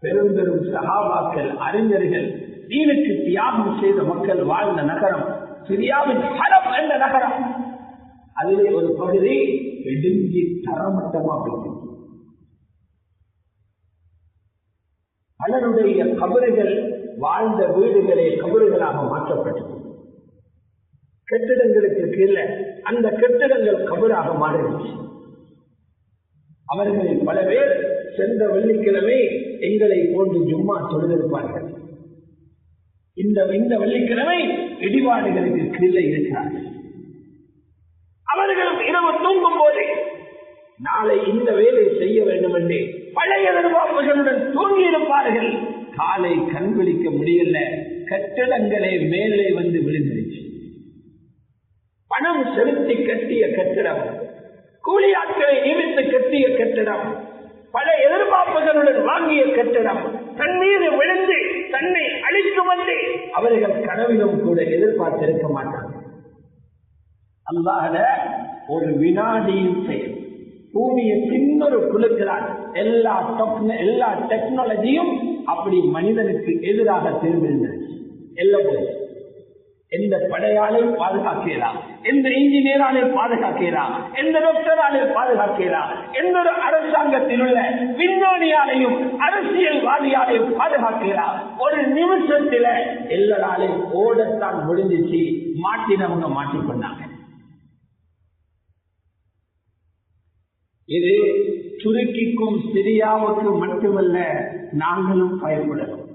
பெரும் பெரும் சஹாபாக்கள், அறிஞர்கள், தீனுக்கு தியாகம் செய்த மக்கள் வாழ்ந்த நகரம் சிரியாவின் ஹலப் என்ற நகரம். அதிலே ஒரு பகுதி இடிஞ்சி தரமட்டமாக பலருடைய கபறுகள் வாழ்ந்த வீடுகளே கபறுகளாக மாற்றப்பட்டது. கட்டிடங்களுக்கு கீழே அந்த கட்டிடங்கள் கபராக மாறிடுச்சு. அவர்களில் பல பேர் சென்ற வெள்ளிக்கிழமை எங்களை போன்று ஜும்மா தொழுதிருப்பார்கள். இந்த வெள்ளிக்கிழமை இடிபாடுகளுக்கு கீழே இருக்கிறார்கள். அவர்கள் இரவு தூங்கும் போது நாளை இந்த வேலை செய்ய வேண்டும் என்று பழைய எதிர்பார்ப்புகளுடன் தூங்கி இருப்பார்கள். காலை கண் விழிக்க முடியல, கட்டிடங்களே மேலே வந்து விழுந்துருச்சு. பணம் செலுத்தி கட்டிய கட்டிடம், கூலி ஆட்களை நியமித்து கட்டிய கட்டிடம், பல எதிர்பார்ப்புகளுடன் வாங்கிய கட்டிடம் தன் மீது விழுந்து தன்னை அழிக்கும் என்று அவர்கள் கனவிலும் கூட எதிர்பார்த்திருக்க மாட்டார்கள். அல்லாஹ் ஒரு வினாடியின் செயல் பூமியை சின்னொரு குழுக்கிறார். எல்லா டெக்னாலஜியும் அப்படி மனிதனுக்கு எதிராக திரும்பியிருந்தது. எல்லாம் போய் எந்த படையாலே பாதுகாக்கலாம், எந்த இன்ஜினியராலே பாதுகாக்கலாம், எந்த டாக்டராலே பாதுகாக்கலாம், எந்த ஒரு அரசாங்கத்தில் உள்ள விஞ்ஞானியாலையும் அரசியல்வாதியாலையும் பாதுகாக்கலாம். ஒரு நிமிஷத்துல எல்லாராலையும் ஓடத்தான் முடிஞ்சிச்சு. மாட்டினவங்க மாட்டிக்கொண்டாங்க. இது துருக்கிக்கும் சிரியாவுக்கும் மட்டுமல்ல, நாங்களும் பயப்படணும்.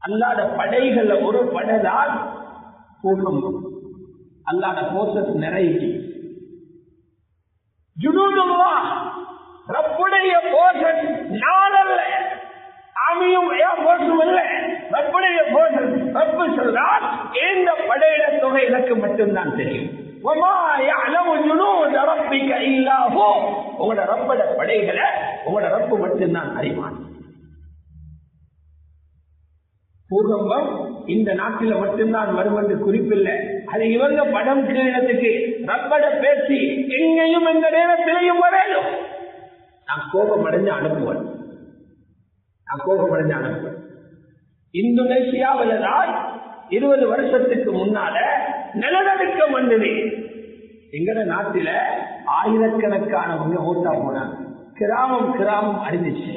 அல்லாத படைகள் ஒரு படைதான் பூகம்பம். அல்லாத போர்சஸ் நிறைய ரப்புடைய போர்சஸ் நாளல்ல, ஆமியும் போர்ஸும் இல்ல, ரப்புடைய போர்சஸ். ரப்பு சொல்றால் இந்த படையிட தொகை எனக்கு மட்டும்தான் தெரியும். உங்களோட ரப்பட படைகளை உங்களோட ரப்பு மட்டும்தான் அறிவான். பூகம்பம் இந்த நாட்டில மட்டும்தான் வரும் என்று குறிப்பில்லை. அது இவங்க படம் கிரீடத்துக்கு ரப்பட பேசி எங்கேயும் எந்த நேரத்திலையும் வரையும். நான் கோபமடைஞ்சு அனுப்புவேன். இந்தோனேசியாவில் தான் 20 வருஷத்துக்கு முன்னால நிலநடுக்கம் வந்தது. எங்கட நாட்டில ஆயிரக்கணக்கானவங்க ஓட்டா போனாங்க. கிராமம் அறிஞ்சிச்சு.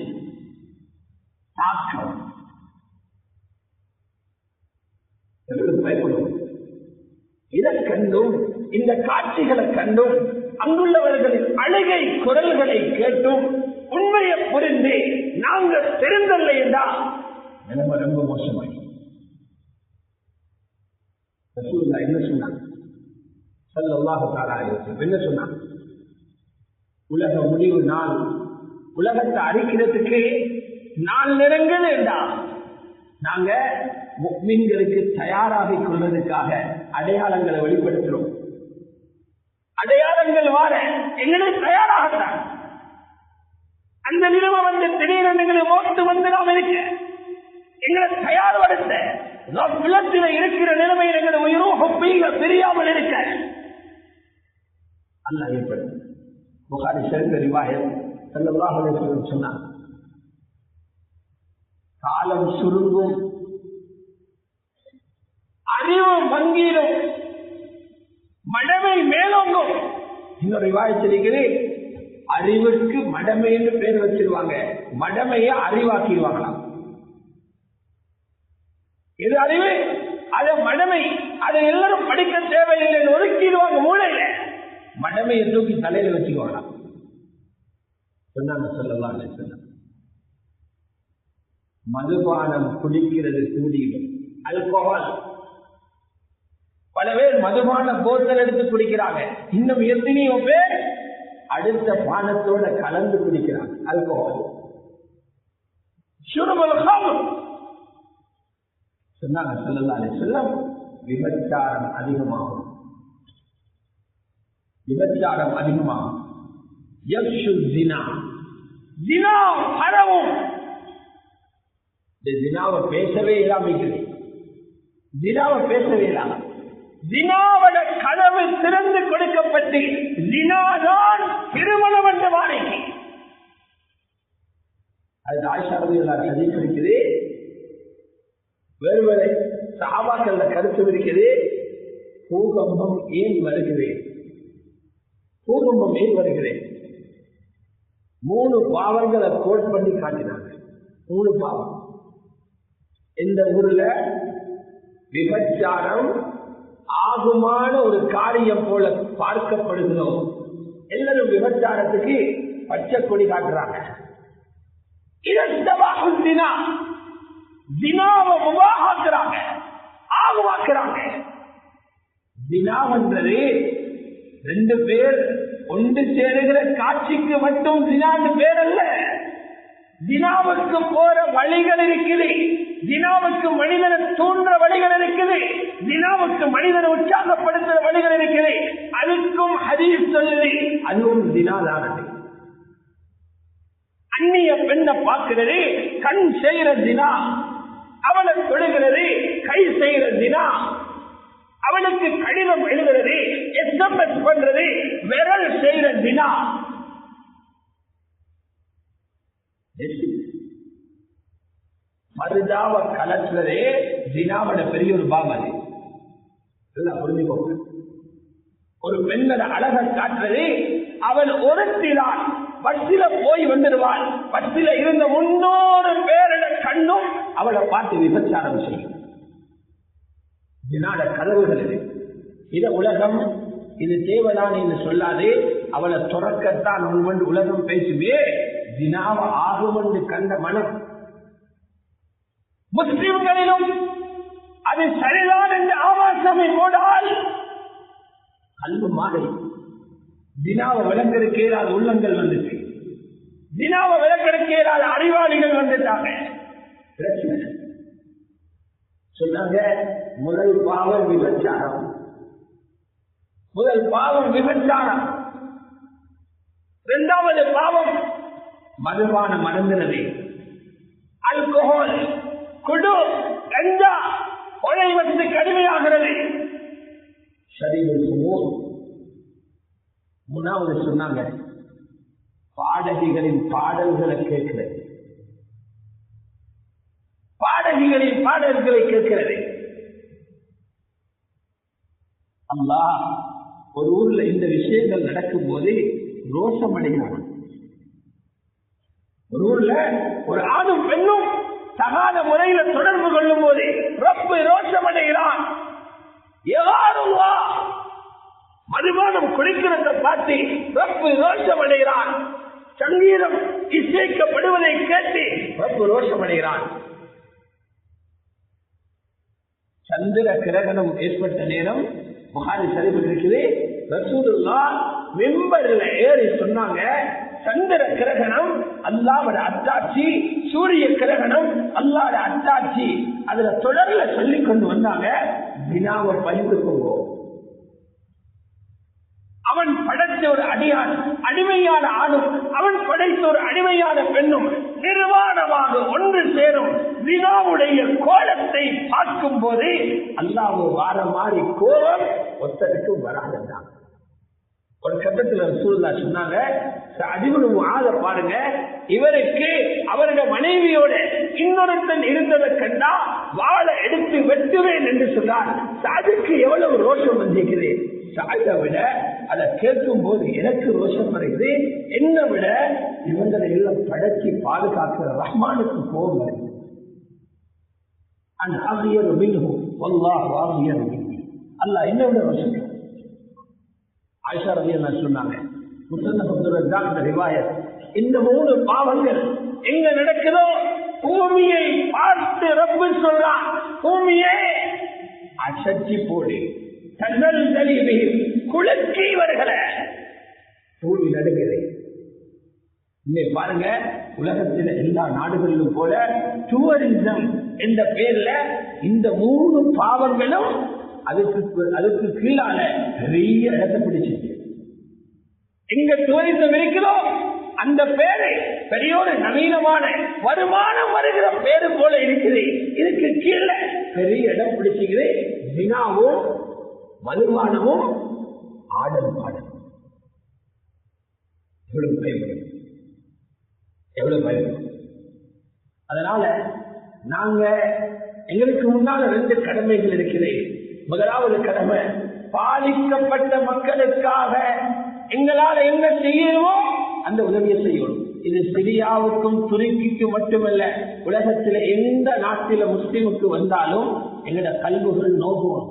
தாக்கம் பயப்படும். இதை கண்டும் இந்த காட்சிகளை கண்டும் அங்குள்ளவர்களின் அழுகை குரல்களை கேட்டும் உண்மையை புரிந்து நாங்கள் தெரிந்தல்ல என்றால் நிலைமை ரொம்ப மோசமாய். என்ன சொன்னாங்க? என்ன சொன்னாங்க? உலக முடிவு நாள், உலகத்தை அழிக்கிறதுக்கு நாள் நெருங்குது என்றால் நாங்க முஃமின்களுக்கு தயாராகிக் கொள்வதற்காக அடையாளங்களை வெளிப்படுத்துறோம். அடையாளங்கள் வார எங்களை தயாராகத்தான். அந்த நிலைமை வந்து திடீரென எங்களை ஓட்டு வந்து நாம் இருக்க எங்களை தயார்படுத்த விளத்தில இருக்கிற நிலைமையில் எங்களை உயிரோக பிரியாமல் இருக்க அல்லாஹ் ஏற்படுத்த. புகாரி ஷரீஃப் ரிவாயத் ஸல்லல்லாஹு அலைஹி வஸல்லம் சொன்னார், காலம் சுருங்கும், அறிவு மங்கிடும், மடமை மேலோங்கும். இன்னொரு ரிவாயத்திலே அறிவுக்கு மடமை என்று பேர் வச்சிருவாங்க, மடமையை அறிவாக்கிடுவாங்களாம். இது அறிவு, அது மடமை, அதை எல்லாரும் படிக்க தேவையில்லை ஒதுக்கிடுவாங்க. மூளையில மடமையை தூக்கி தலையில வச்சுக்குவாங்களாம். சொன்னாங்க ஸல்லல்லாஹு அலைஹி வஸல்லம், மதுபானம் குடிக்கிறது கூடிடும். அல்கோஹால், பல பேர் மதுபான போத்தல் எடுத்து குடிக்கிறாங்க. இன்னும் எத்தனையோ பேர் அடுத்த பானத்தோட கலந்து குடிக்கிறாங்க அல்கோஹால். சொன்னாங்க ஸல்லல்லாஹு அலைஹி வஸல்லம், விபச்சாரம் அதிகமாகும். விபச்சாரம் அதிகமாகும். யக்ஷு ஜினா, ஜினா பரவும். இந்த ஜினாவை பேசவே இல்லாம, ஜினாவை பேசவே இல்லாம, ஜினாவோட கனவு திறந்து கொடுக்கப்பட்டு ஜினாதான் திருமணம் என்ற வாழைக்கு. அது ஆயிஷா ரலியல்லாஹு ஹதீஸ் இருக்குது. வேறு வேறு சஹாபாக்கள்ல கருத்து இருக்குது. பூகம்பம் ஏன் வருகிறது? பூகம்பம் ஏன் வருகிறது? 3 பாவங்களை கோட் பண்ணி காட்டினாங்க. 3 பாவம். இந்த ஊர்ல விபச்சாரம் ஆகுமான ஒரு காரியம் போல பார்க்கப்படுகிறோம். எல்லாரும் விபச்சாரத்துக்கு பச்சை கொடி காட்டுறாங்க. ஜினாவை முபாஹாக்குறாங்க, ஆகுவாக்குறாங்க. ஜினாவென்றது 2 பேர் ஒன்று சேருகிற காட்சிக்கு மட்டும் ஜினான்னு பேர் அல்ல. ஜினாவுக்கு போற வழிகள் இருக்குது. ஜினாவுக்கு மனிதனை தூண்டுற வழிகள் இருக்குது. ஜினாவுக்கு மனிதனை உற்சாகப்படுத்துற வழிகள் இருக்குது. அதுக்கும் ஹதீஸ் சொல்லுது, அதுவும் ஜினாதானது. அந்நிய பெண்ணை பார்க்கிறது கண் செய்கிற ஜினா, அவளை தொடுகிறது கை செய்கிற ஜினா, அவளுக்கு கடிதம் எழுதுறது, SMS பண்றது, விரல் செய்கிற ஜினா. மருதாவ கலத்துறதே ஜினாவோட பெரிய ஒரு பாவம். புரிஞ்சுக்கோங்க. ஒரு பெண்ணோட அழகை காட்டுறது, அவள் ஒருத்திதான் பஸ்ஸில போய் வந்துடுவாள். பஸ்ஸில இருந்த 300 பேரோட கண்ணும் அவளை பார்த்து விபச்சாரம் செய்யும். ஜினாட கதவுகள் இது. இத உலகம் இது தேவைதான் என்று சொல்லாது, அவளை துறக்கத்தான் உன் உலகம் பேசுவே. ஜினாவ ஆகும் என்று கண்ட மனம் முஸ்லிம்களிலும் அது சரிதான் என்று ஆபாசமை போடால் அன்பு மாறி தினாவை விளக்கெடுக்க இயலாத உள்ளங்கள் வந்துச்சு. தினாவை விளக்கெடுக்க இயலாத அறிவாளிகள் வந்துட்டாங்க. பிரச்சனை சொன்னாங்க. முதல் பாவம் விபச்சாரம். முதல் பாவம் விபச்சாரம். 2வது பாவம் மதுபானம் அருந்துறது. ஆல்கஹால், குடு, கஞ்சா, கொலை வந்து கடுமையாகிறது. சரீரம். 3வது சொன்னாங்க பாடகிகளின் பாடல்களை கேட்கிறது. பாடகிகளின் பாடல்களை கேட்கிறது. அல்லாஹ் ஒரு ஊர்ல இந்த விஷயங்கள் நடக்கும் போது ரோஷம் அடைகிறான். ஒரு ஊர்ல ஒரு ஆணும் பெண்ணும் தகாத முறையில தொடர்பு கொள்ளும் போது ரப்பு ரோஷம் அடைகிறான். மதுபானம் குடிக்கிறத பார்த்து ரப்பு ரோஷம் அடைகிறான். சங்கீதம் இசைக்கப்படுவதை கேட்டு ரப்பு ரோஷம் அடைகிறான். சந்திர கிரகணம் ஏற்பட்ட நேரம் புகாரி ஷரீஃபில் இருக்குது. ரசூலுல்லாஹ் மிம்பர்ல ஏறி சொன்னாங்க, சந்திர கிரகணம் அல்லாஹ்வுடைய அத்தாட்சி, சூரிய கிரகணம் அல்லாஹ்வுடைய அத்தாட்சி. அதுல தொடர்ல சொல்லிக் கொண்டு வந்தாங்க, தினாவை பயிர்ந்து கொள்வோம். அவன் படைத்த ஒரு அடியான் அடிமையான ஆணும், அவன் படைத்த ஒரு அடிமையான பெண்ணும் நிர்வாணமாக ஒன்று சேரும் வினாவுடைய கோலத்தை பார்க்கும் போது அல்லாஹ் வார மாதிரி கோபம் ஒத்தருக்கும் வராதுதான். ஒரு கட்டத்தில் ரசூலுல்லாஹ் சொன்னாங்க, அதிபனும் ஆள பாருங்க, இவருக்கு அவருடைய மனைவியோட இன்னொருத்தன் இருந்ததை கண்டா வாழை எடுத்து வெட்டுவேன் என்று சொன்னார். அதுக்கு எவ்வளவு ரோஷம் வந்திருக்குது. அதை விட அதை கேட்கும் போது எனக்கு ரோஷம் வருகிறது. என்னை விட இவங்களை எல்லாம் படைச்சி பாதுகாக்கிற ரஹ்மானுக்கு கோபம் வருகிறது. அல்லாஹ் என்ன விட ரோஷம். ஆயிஷா ரலியல்லாஹு சொன்னாங்க, முஸன்னஃப் அப்துர் ரஸாக் ரிவாயத், இந்த 3 பாவங்கள் எங்க நடக்குதோ பூமியை பார்த்து ரப்பு சொல்றான், பூமியே அசச்சி போடு, தன்னல் தலிவி குளக்கி வருகிற பூமி நடுகிறது. இன்னைக்கு பாருங்க, உலகத்தில் எல்லா நாடுகளிலும் போல டூரிசம் என்ற பேர்ல இந்த 3 பாவங்களும் அதுக்கு கீழால பெரிய இடத்தை பிடிச்சிருக்கு. எங்க டூரிசம் இருக்கிறோ அந்த பேரு பெரிய ஒரு நவீனமான வருமானம் வருகிற பேரு போல இருக்குது. இதுக்கு கீழே பெரிய இடம் பிடிச்சிக்குது. வினாவும் மதுபானமும் ஆடல் பாடல். எவ்வளவு பயன்படும், எவ்வளவு பயன்படும். அதனால நாங்க எங்களுக்கு முன்னால 2 கடமைகள் இருக்குது. முதலாவது கடமை, பாதிக்கப்பட்ட மக்களுக்காக எங்களால் என்ன செய்யணுமோ அந்த உதவியை செய்யணும். இது சிரியாவுக்கும் துருக்கிக்கும் மட்டுமல்ல, உலகத்தில் எந்த நாட்டில முஸ்லிமுக்கு வந்தாலும் எங்களோட கல்விகள் நோகுவோம்,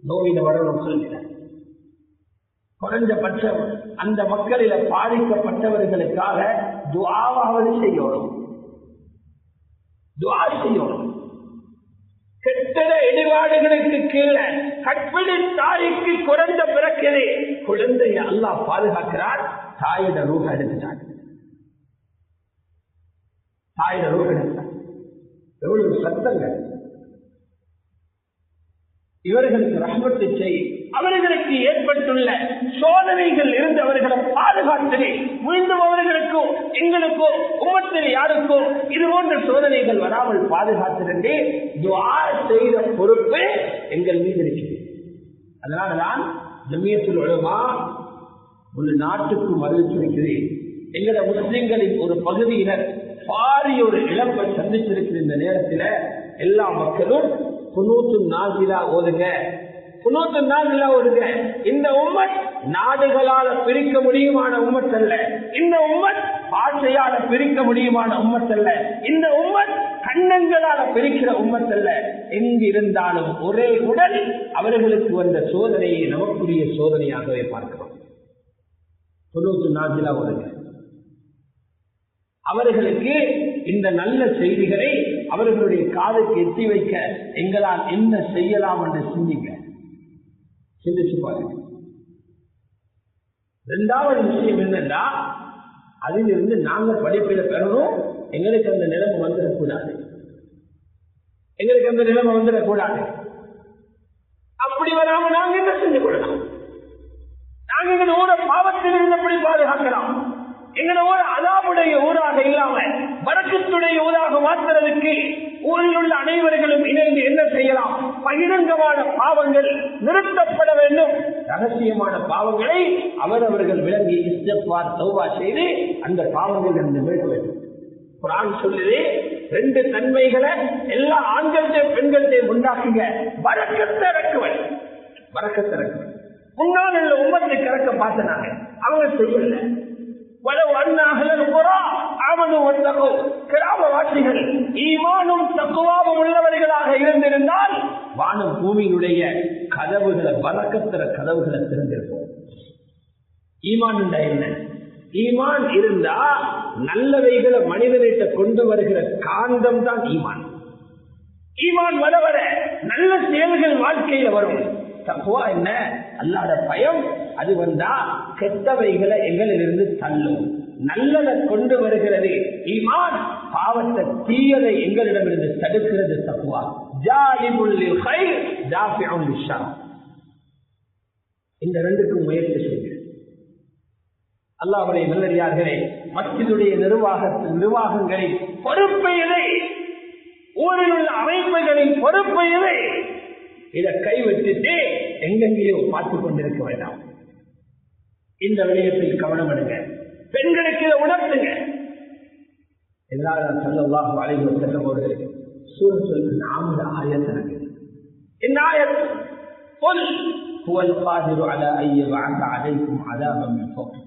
நோவின வரணும் சொல்கிறேன். குறைஞ்சபட்சம் அந்த மக்களில பாதிக்கப்பட்டவர்களுக்காக துஆவாவது செய்யணும், துஆ செய்யணும். கெட்டட இடிபாடுகளுக்கு கீழே கற்பிணி தாய்க்கு குறைந்த பிறக்கிறே குழந்தைய அல்லாஹ் பாதுகாக்கிறார். தாயிட ரூஹ் எடுத்துட்டார், தாயிட ரூஹ் எடுத்தார். எவ்வளவு சத்தங்கள்! இவர்களுக்கு ரஹ்மத்தை செய். அவர்களுக்கு ஏற்பட்டுள்ள சோதனைகள் இருந்து அவர்களை பாதுகாத்து மீண்டும் அவர்களுக்கும் எங்களுக்கும் உம்மத்தில் யாருக்கும் இது போன்ற சோதனைகள் வராமல் பாதுகாத்திருந்தே துஆ செய்த பொறுப்பு எங்கள் மீது இருக்கிறது. அதனாலதான் ஜமியத்துல் உலமா ஒரு நாட்டுக்கும் அறிவிச்சிருக்கிறேன். எங்கள முஸ்லிம்களின் ஒரு பகுதியினர் பாரிய ஒரு இழப்பை சந்திச்சிருக்கிற இந்த நேரத்தில் எல்லா மக்களும் குனூத்து நாசிலா ஓதுங்க, குனூத்து நாசிலா ஓதுங்க. இந்த உம்மத் நாடுகளால பிரிக்க முடியுமான உம்மத் அல்ல, இந்த உம்மத் பாஷையால பிரிக்க முடியுமான உம்மத் அல்ல, இந்த உம்மத் கண்ணங்களால பிரிக்கிற உம்மத் அல்ல. எங்கு இருந்தாலும் ஒரே உடல். அவர்களுக்கு வந்த சோதனையை நமக்குரிய சோதனையாகவே பார்க்கிறோம். குனூத்து நாசிலா ஓதுங்க. அவர்களுக்கு இந்த நல்ல செய்திகளை அவர்களுடைய காதுக்கு எட்டி வைக்க எங்களால் என்ன செய்யலாம் என்று சிந்திச்சு பாருங்க. 2வது விஷயம் என்னன்னா, அதிலிருந்து நாங்க படிப்பில பெறணும். எங்களுக்கு அந்த நிலைமை வந்துடக்கூடாது, எங்களுக்கு அந்த நிலைமை வந்துடக்கூடாது. அப்படி வராம நாங்க என்ன செஞ்சு கொள்ளலாம்? நாங்க எங்க ஊரை பாவத்தில் இருந்தபடி பாதுகாக்கலாம். எங்களை ஊர் அலாவுடைய ஊராக இல்லாம வரக்கத்துடைய ஊராக மாற்றுறதுக்கு ஊரில் உள்ள அனைவர்களும் இணைந்து என்ன செய்யலாம்? பகிரங்கமான பாவங்கள் நிறுத்தப்பட வேண்டும். ரகசியமான பாவங்களை அவரவர்கள் விளங்கி இஸ்திக்பார் தௌபா செய்து அந்த பாவங்கள் இருந்து மீட்க வேண்டும். குர்ஆன் சொல்லுது, 2 தன்மைகளை எல்லா ஆண்களுடைய பெண்களுடைய உண்டாக்குங்க. வரக்கத்தை இறக்குவன், வரக்கத்தை இறக்குவன். முன்னால் உள்ள உம்மத்தை கறக்க பார்த்தனாங்க, அவங்க செய்யல. கிராமவாசிகள் ஈமானும் தக்குவாவும் உள்ளவர்களாக இருந்திருந்தால் வானம் பூமியினுடைய கதவுகளை பரக்கத்திர கதவுகளை திறந்திருப்போம். ஈமான் என்ன? ஈமான் இருந்தா நல்லவைகளை மனிதனிட்ட கொண்டு வருகிற காந்தம் தான் ஈமான். ஈமான் வர வர நல்ல செயல்கள் வாழ்க்கையில வரும். தக்குவா என்ன? அல்லாஹ்வுடைய பயம். அது வந்தா கெட்டவைகளை எங்களிலிருந்து தள்ளும், நல்லதை கொண்டு வருகிறது. ஈமான் பாவத்தை தீயதை எங்களிடமிருந்து தடுக்கிறது. தக்குவா ஜாலிபுல் லில் கைர் ஜாஃபிஉல் லிஷர். இந்த 2க்கும் முயற்சி செய்யுங்க. அல்லாஹ்வுடைய நல்லடியார்களே, மஸ்ஜிதுடைய நிர்வாகங்களின் பொறுப்பு எதை? ஊரில் உள்ள அமைப்புகளின் பொறுப்பு எதை? இதை கைவிட்டுட்டு எங்கெங்கேயோ பார்த்துக் கொண்டிருக்க வேண்டாம். இந்த விடயத்தில் கவனம் எடுங்க. பெண்களுக்கு இதை உணர்த்துங்க. எல்லாரும் ஸல்லல்லாஹு அலைஹி வஸல்லம் அவர்கள் சூரத்துல் அன்ஆம் ஆயத் இருக்குது. இந்த ஆயத் قل هو القادر على ان يبعث عليكم عذابا من فوقكم.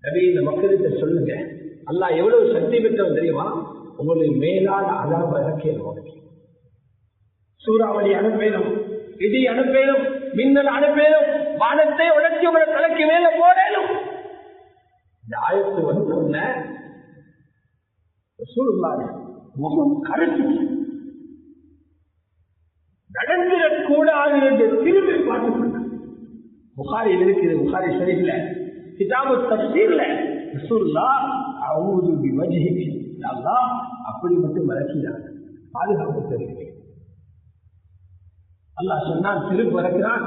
நபி, இந்த மக்களுக்கு சொல்லுங்க, அல்லாஹ் எவ்வளவு சக்தி பெற்றவன் தெரியுமா? உங்களுக்கு மேலான அதாப இறக்கியது. சூறாவளி அனுப்பேனும், இடி அனுப்பேனும், மின்னல் அனுப்பேனும், வானத்தை உடச்சி உங்களை தலைக்கு மேல போடணும். இந்த ஆயத்து வந்தோன்ன முகம் கருத்து நடந்திடக்கூடாது என்று திரும்பி பார்த்துக் கொண்டார். புகாரில் இருக்குது, புகாரி ஷரீஃப்ல கிதாபு தஃசீர்ல ரசூலுல்லாஹ் அஊது பிவஜ்ஹிகி, அல்லாஹ் அப்படி மட்டும் மறக்கிறார், பாதுகாப்பு தருகிறேன். அல்லாஹ் சொன்னான், திருப்பி இறக்கிறான்,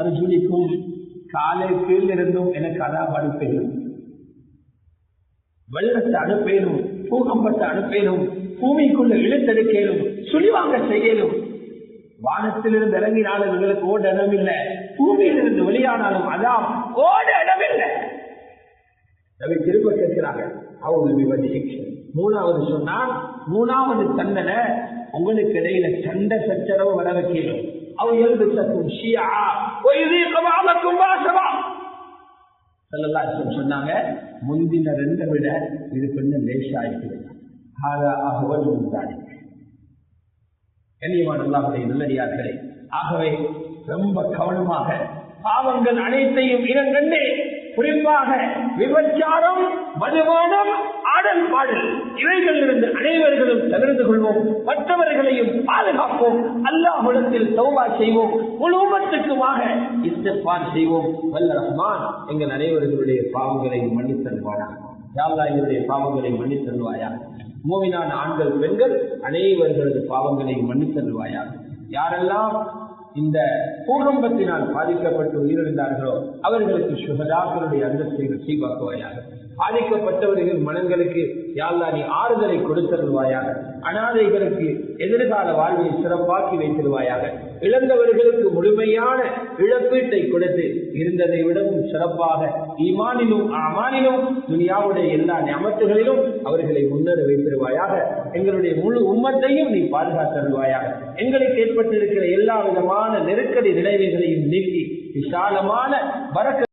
அர்ஜுனிக்கும் காலை கீழ் இருந்தும் எனக்கு அதாப் அனுப்பேனும், வெள்ளத்தை அனுப்பேனும், பூகம்பத்தை அனுப்பேனும், பூமிக்குள்ள இழுத்தெடுக்கலும், சுழிவாங்க செய்யலும். வானத்திலிருந்து இறங்கினாலும் எங்களுக்கு ஓட இடமில்லை, பூமியிலிருந்து வெளியானாலும் அதான் ஓட இடமில்லை. திரும்ப கேட்கிறாங்க. மூணாவது சொன்னால், மூணாவது தண்டனை உங்களுக்கு இடையில சண்டை சச்சரவு வர வைக்கணும். சொன்னாங்க, முந்தின ரெண்டை விட இது கொஞ்சம் லேசா இருக்கிறது. நல்லடியார்களே, ஆகவே ரொம்ப கவனமாக பாவங்கள் அனைத்தையும் இனங்கண்டு, குறிப்பாக விபச்சாரம், மதுபானம், ஆடல் பாடல் இவைகளிலிருந்து அனைவர்களும் தவிர்த்து கொள்வோம். மற்றவர்களையும் பாதுகாப்போம். அல்லாஹ்விடத்தில் தௌபா செய்வோம். முழு உம்மத்துக்குமாக இஸ்திக்ஃபார் செய்வோம். வல்ல ரஹ்மான் எங்கள் அனைவர்களுடைய பாவங்களை மன்னித்தருள்வானாக. யா அல்லாஹ் எங்களுடைய பாவங்களை மன்னித்தருள்வாயாக. மூமினான ஆண்கள் பெண்கள் அனைவர்களது பாவங்களை மன்னித்தருள்வாயாக. யாரெல்லாம் இந்த பூகம்பத்தினால் பாதிக்கப்பட்டு உயிரிழந்தார்களோ அவர்களுக்கு சுகதாக்களுடைய அந்தஸ்தை நசீபாக்குவாயாக. பாதிக்கப்பட்டவர்கள் மனங்களுக்கு யா அல்லாஹ் நீ ஆறுதலை கொடுத்தருள்வாயாக. அனாதைகளுக்கு எதிர்கால வாழ்வை சிறப்பாக்கி வைத்திருவாயாக. இழந்தவர்களுக்கு முழுமையான இழப்பீட்டை கொடுத்து இருந்ததை விடவும் சிறப்பாக ஈமானிலும் அமானிலும் துனியாவுடைய எல்லா நியமத்துகளிலும் அவர்களை முன்னேற வைத்திருவாயாக. எங்களுடைய முழு உம்மத்தையும் நீ பாதுகாத்தருள்வாயாக. எங்களுக்கு ஏற்பட்டிருக்கிற எல்லா விதமான நெருக்கடி நிலைமைகளையும் நீக்கி விசாலமான பரக்க